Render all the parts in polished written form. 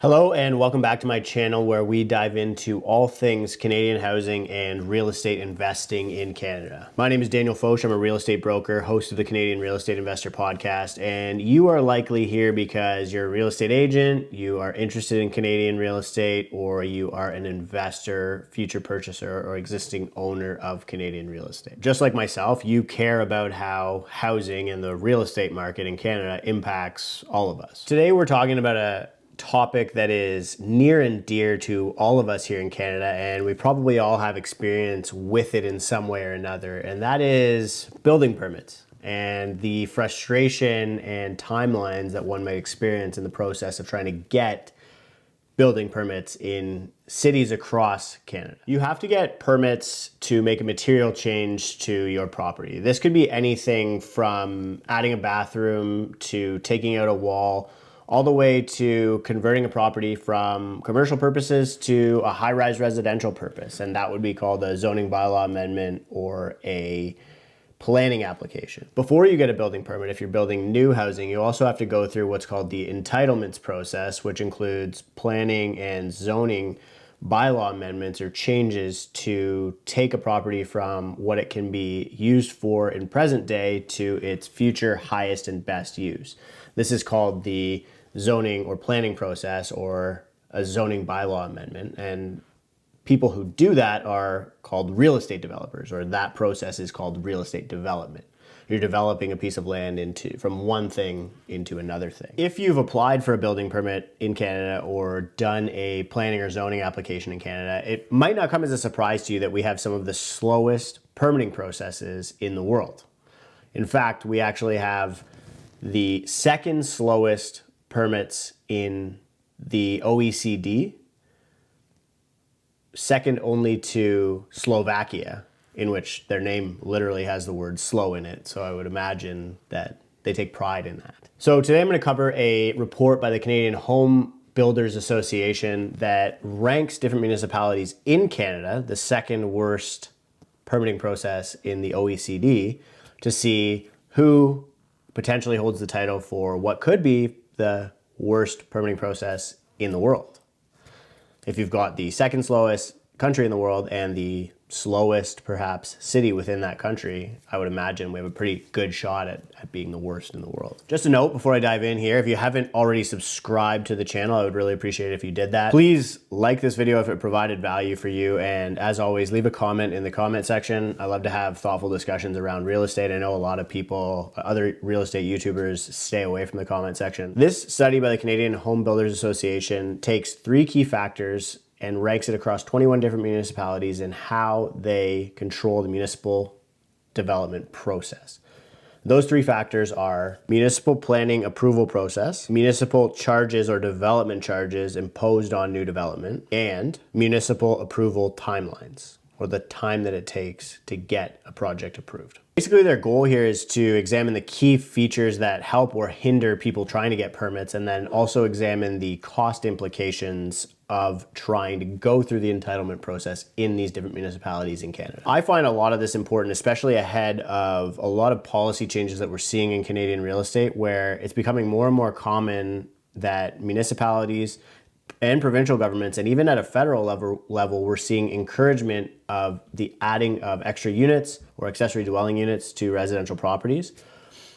Hello and welcome back to my channel where we dive into all things Canadian housing and real estate investing in Canada. My name is Daniel Foch. I'm a real estate broker, host of the Canadian Real Estate Investor Podcast, and you are likely here because you're a real estate agent, you are interested in Canadian real estate, or you are an investor, future purchaser, or existing owner of Canadian real estate. Just like myself, you care about how housing and the real estate market in Canada impacts all of us. Today we're talking about a topic that is near and dear to all of us here in Canada, and we probably all have experience with it in some way or another, and that is building permits and the frustration and timelines that one might experience in the process of trying to get building permits in cities across Canada. You have to get permits to make a material change to your property. This could be anything from adding a bathroom to taking out a wall, all the way to converting a property from commercial purposes to a high-rise residential purpose. And that would be called a zoning bylaw amendment or a planning application. Before you get a building permit, if you're building new housing, you also have to go through what's called the entitlements process, which includes planning and zoning bylaw amendments or changes to take a property from what it can be used for in present day to its future highest and best use. This is called the zoning or planning process or a zoning bylaw amendment, and people who do that are called real estate developers, or that process is called real estate development. You're developing a piece of land from one thing into another thing. If you've applied for a building permit in Canada or done a planning or zoning application in Canada, it might not come as a surprise to you that we have some of the slowest permitting processes in the world. In fact, we actually have the second slowest permits in the OECD, second only to Slovakia, in which their name literally has the word slow in it. So I would imagine that they take pride in that. So today I'm going to cover a report by the Canadian Home Builders Association that ranks different municipalities in Canada, the second worst permitting process in the OECD, to see who potentially holds the title for what could be the worst permitting process in the world. If you've got the second slowest country in the world and the slowest, perhaps, city within that country, I would imagine we have a pretty good shot at being the worst in the world. Just a note before I dive in here, if you haven't already subscribed to the channel, I would really appreciate it if you did that. Please like this video if it provided value for you, and as always, leave a comment in the comment section. I love to have thoughtful discussions around real estate. I know a lot of people, other real estate YouTubers, stay away from the comment section. This study by the Canadian Home Builders Association takes 3 key factors and ranks it across 21 different municipalities and how they control the municipal development process. Those 3 factors are municipal planning approval process, municipal charges or development charges imposed on new development, and municipal approval timelines, or the time that it takes to get a project approved. Basically, their goal here is to examine the key features that help or hinder people trying to get permits, and then also examine the cost implications of trying to go through the entitlement process in these different municipalities in Canada. I find a lot of this important, especially ahead of a lot of policy changes that we're seeing in Canadian real estate, where it's becoming more and more common that municipalities and provincial governments, and even at a federal level, we're seeing encouragement of the adding of extra units or accessory dwelling units to residential properties.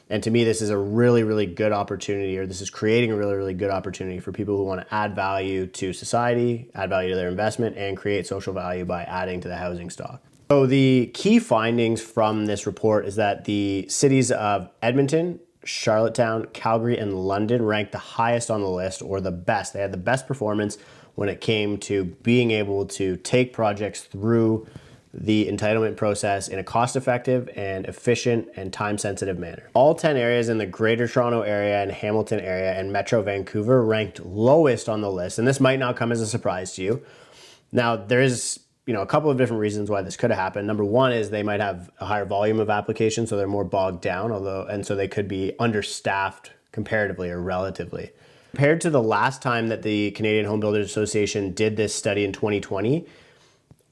And to me, this is a really, really good opportunity, or this is creating a really, really good opportunity for people who want to add value to society, add value to their investment, and create social value by adding to the housing stock. So the key findings from this report is that the cities of Edmonton, Charlottetown, Calgary, and London ranked the highest on the list, or the best. They had the best performance when it came to being able to take projects through the entitlement process in a cost-effective and efficient and time-sensitive manner. All 10 areas in the Greater Toronto Area and Hamilton area and Metro Vancouver ranked lowest on the list, and this might not come as a surprise to you. Now, there is a couple of different reasons why this could have happened. Number one is they might have a higher volume of applications, so they're more bogged down, and so they could be understaffed comparatively or relatively. Compared to the last time that the Canadian Home Builders Association did this study in 2020,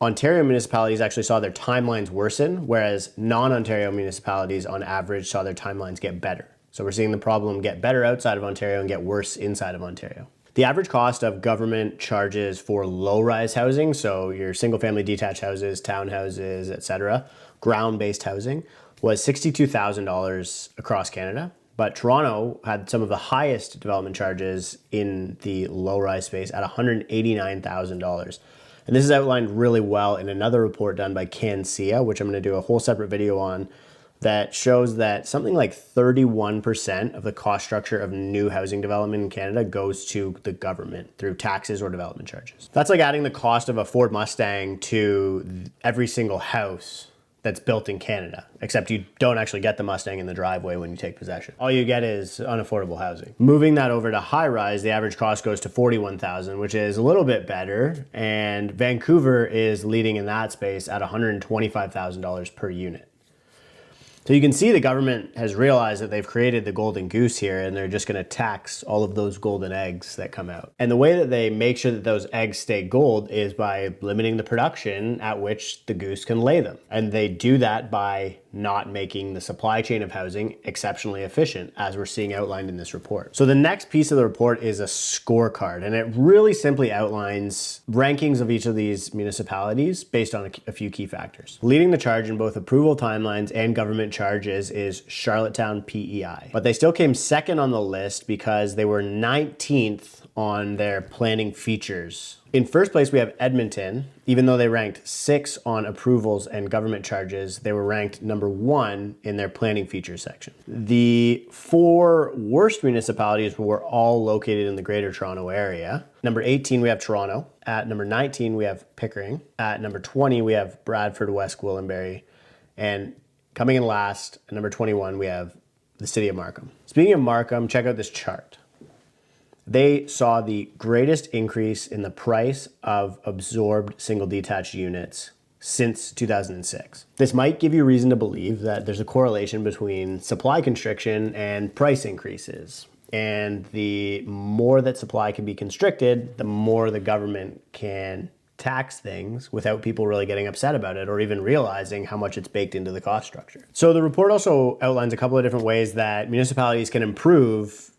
Ontario municipalities actually saw their timelines worsen, whereas non-Ontario municipalities on average saw their timelines get better. So we're seeing the problem get better outside of Ontario and get worse inside of Ontario. The average cost of government charges for low-rise housing, so your single-family detached houses, townhouses, etc., ground-based housing, was $62,000 across Canada. But Toronto had some of the highest development charges in the low-rise space at $189,000. And this is outlined really well in another report done by CanCEA, which I'm going to do a whole separate video on, that shows that something like 31% of the cost structure of new housing development in Canada goes to the government through taxes or development charges. That's like adding the cost of a Ford Mustang to every single house that's built in Canada, except you don't actually get the Mustang in the driveway when you take possession. All you get is unaffordable housing. Moving that over to high rise, the average cost goes to $41,000, which is a little bit better, and Vancouver is leading in that space at $125,000 per unit. So you can see the government has realized that they've created the golden goose here, and they're just going to tax all of those golden eggs that come out. And the way that they make sure that those eggs stay gold is by limiting the production at which the goose can lay them. And they do that by not making the supply chain of housing exceptionally efficient, as we're seeing outlined in this report. So the next piece of the report is a scorecard, and it really simply outlines rankings of each of these municipalities based on a few key factors. Leading the charge in both approval timelines and government charges is Charlottetown PEI, but they still came second on the list because they were 19th on their planning features. In first place, we have Edmonton. Even though they ranked 6 on approvals and government charges, they were ranked number 1 in their planning features section. The 4 worst municipalities were all located in the Greater Toronto Area. Number 18, we have Toronto. At number 19, we have Pickering. At number 20, we have Bradford, West Gwillimbury. And coming in last, at number 21, we have the city of Markham. Speaking of Markham, check out this chart. They saw the greatest increase in the price of absorbed single detached units since 2006. This might give you reason to believe that there's a correlation between supply constriction and price increases. And the more that supply can be constricted, the more the government can tax things without people really getting upset about it or even realizing how much it's baked into the cost structure. So the report also outlines a couple of different ways that municipalities can improve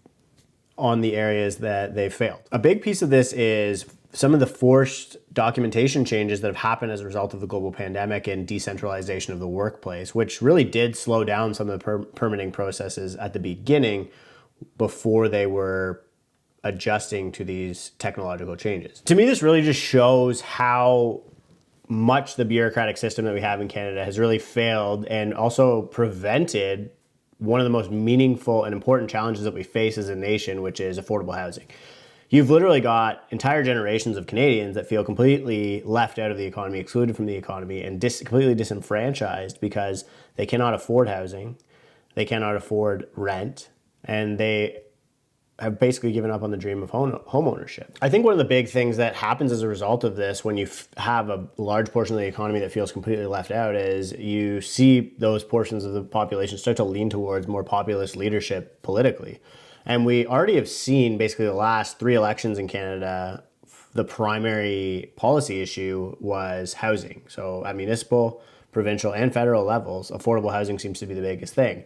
on the areas that they failed. A big piece of this is some of the forced documentation changes that have happened as a result of the global pandemic and decentralization of the workplace, which really did slow down some of the permitting processes at the beginning before they were adjusting to these technological changes. To me, this really just shows how much the bureaucratic system that we have in Canada has really failed and also prevented one of the most meaningful and important challenges that we face as a nation, which is affordable housing. You've literally got entire generations of Canadians that feel completely left out of the economy, excluded from the economy, and completely disenfranchised because they cannot afford housing, they cannot afford rent, and they have basically given up on the dream of home ownership. I think one of the big things that happens as a result of this when you have a large portion of the economy that feels completely left out is you see those portions of the population start to lean towards more populist leadership politically. And we already have seen basically the last 3 elections in Canada, the primary policy issue was housing. So at municipal, provincial, and federal levels, affordable housing seems to be the biggest thing.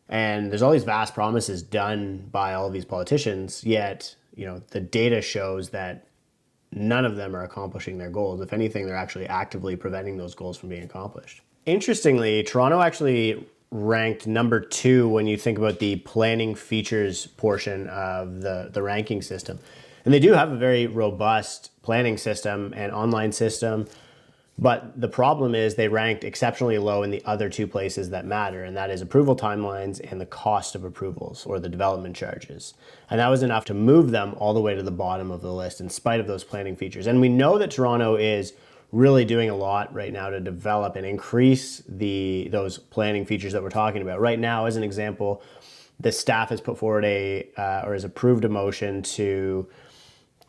And there's all these vast promises done by all of these politicians, yet, the data shows that none of them are accomplishing their goals. If anything, they're actually actively preventing those goals from being accomplished. Interestingly, Toronto actually ranked number 2 when you think about the planning features portion of the ranking system. And they do have a very robust planning system and online system. But the problem is they ranked exceptionally low in the other 2 places that matter, and that is approval timelines and the cost of approvals, or the development charges. And that was enough to move them all the way to the bottom of the list in spite of those planning features. And we know that Toronto is really doing a lot right now to develop and increase those planning features that we're talking about. Right now, as an example, the staff has put forward or has approved a motion to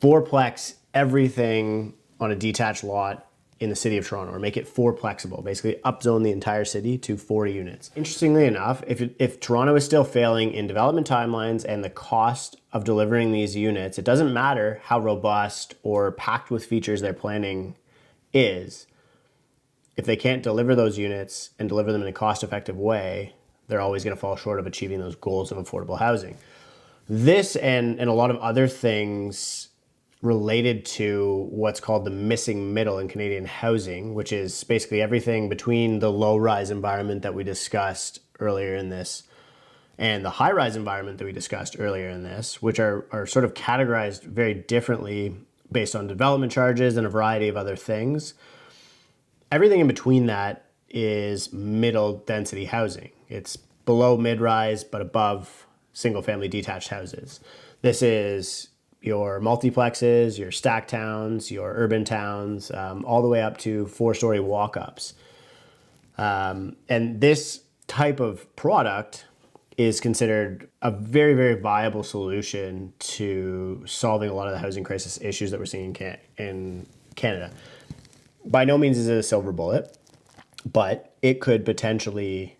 fourplex everything on a detached lot in the city of Toronto, or make it fourplexable, basically upzone the entire city to 4 units. Interestingly enough, if Toronto is still failing in development timelines and the cost of delivering these units, it doesn't matter how robust or packed with features their planning is. If they can't deliver those units and deliver them in a cost-effective way, they're always going to fall short of achieving those goals of affordable housing. This and a lot of other things related to what's called the missing middle in Canadian housing, which is basically everything between the low-rise environment that we discussed earlier in this and the high-rise environment that we discussed earlier in this, which are sort of categorized very differently based on development charges and a variety of other things. Everything in between that is middle density housing. It's below mid-rise but above single-family detached houses. This is your multiplexes, your stack towns, your urban towns, all the way up to 4-story walk-ups. And this type of product is considered a very, very viable solution to solving a lot of the housing crisis issues that we're seeing in Canada. By no means is it a silver bullet, but it could potentially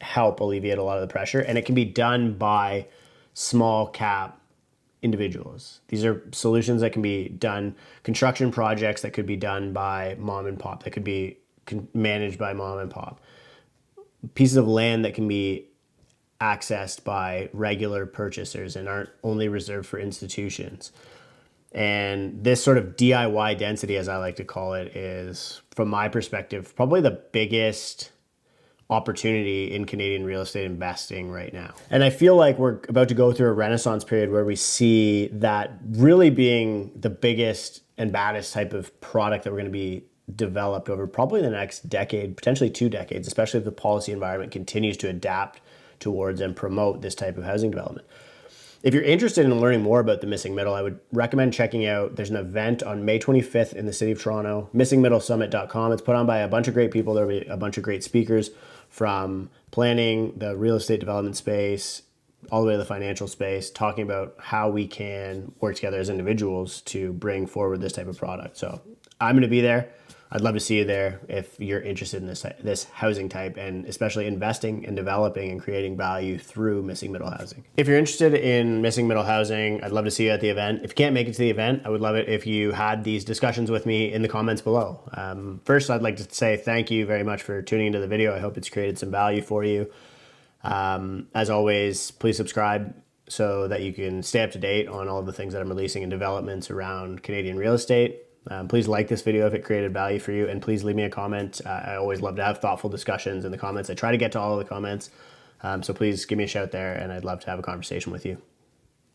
help alleviate a lot of the pressure, and it can be done by small cap individuals. These are solutions that can be done, construction projects that could be done by mom and pop, that could be managed by mom and pop, pieces of land that can be accessed by regular purchasers and aren't only reserved for institutions. And this sort of DIY density, as I like to call it, is, from my perspective, probably the biggest opportunity in Canadian real estate investing right now. And I feel like we're about to go through a renaissance period where we see that really being the biggest and baddest type of product that we're going to be developed over probably the next decade, potentially 2 decades, especially if the policy environment continues to adapt towards and promote this type of housing development. If you're interested in learning more about the missing middle, I would recommend checking out, there's an event on May 25th in the city of Toronto, missingmiddlesummit.com. It's put on by a bunch of great people. There'll be a bunch of great speakers from planning, the real estate development space, all the way to the financial space, talking about how we can work together as individuals to bring forward this type of product. So I'm going to be there. I'd love to see you there if you're interested in this housing type, and especially investing and developing and creating value through missing middle housing. If you're interested in missing middle housing, I'd love to see you at the event. If you can't make it to the event, I would love it if you had these discussions with me in the comments below. First, I'd like to say thank you very much for tuning into the video. I hope it's created some value for you. As always, please subscribe so that you can stay up to date on all of the things that I'm releasing and developments around Canadian real estate. Please like this video if it created value for you, and please leave me a comment. I always love to have thoughtful discussions in the comments. I try to get to all of the comments, so please give me a shout there, and I'd love to have a conversation with you.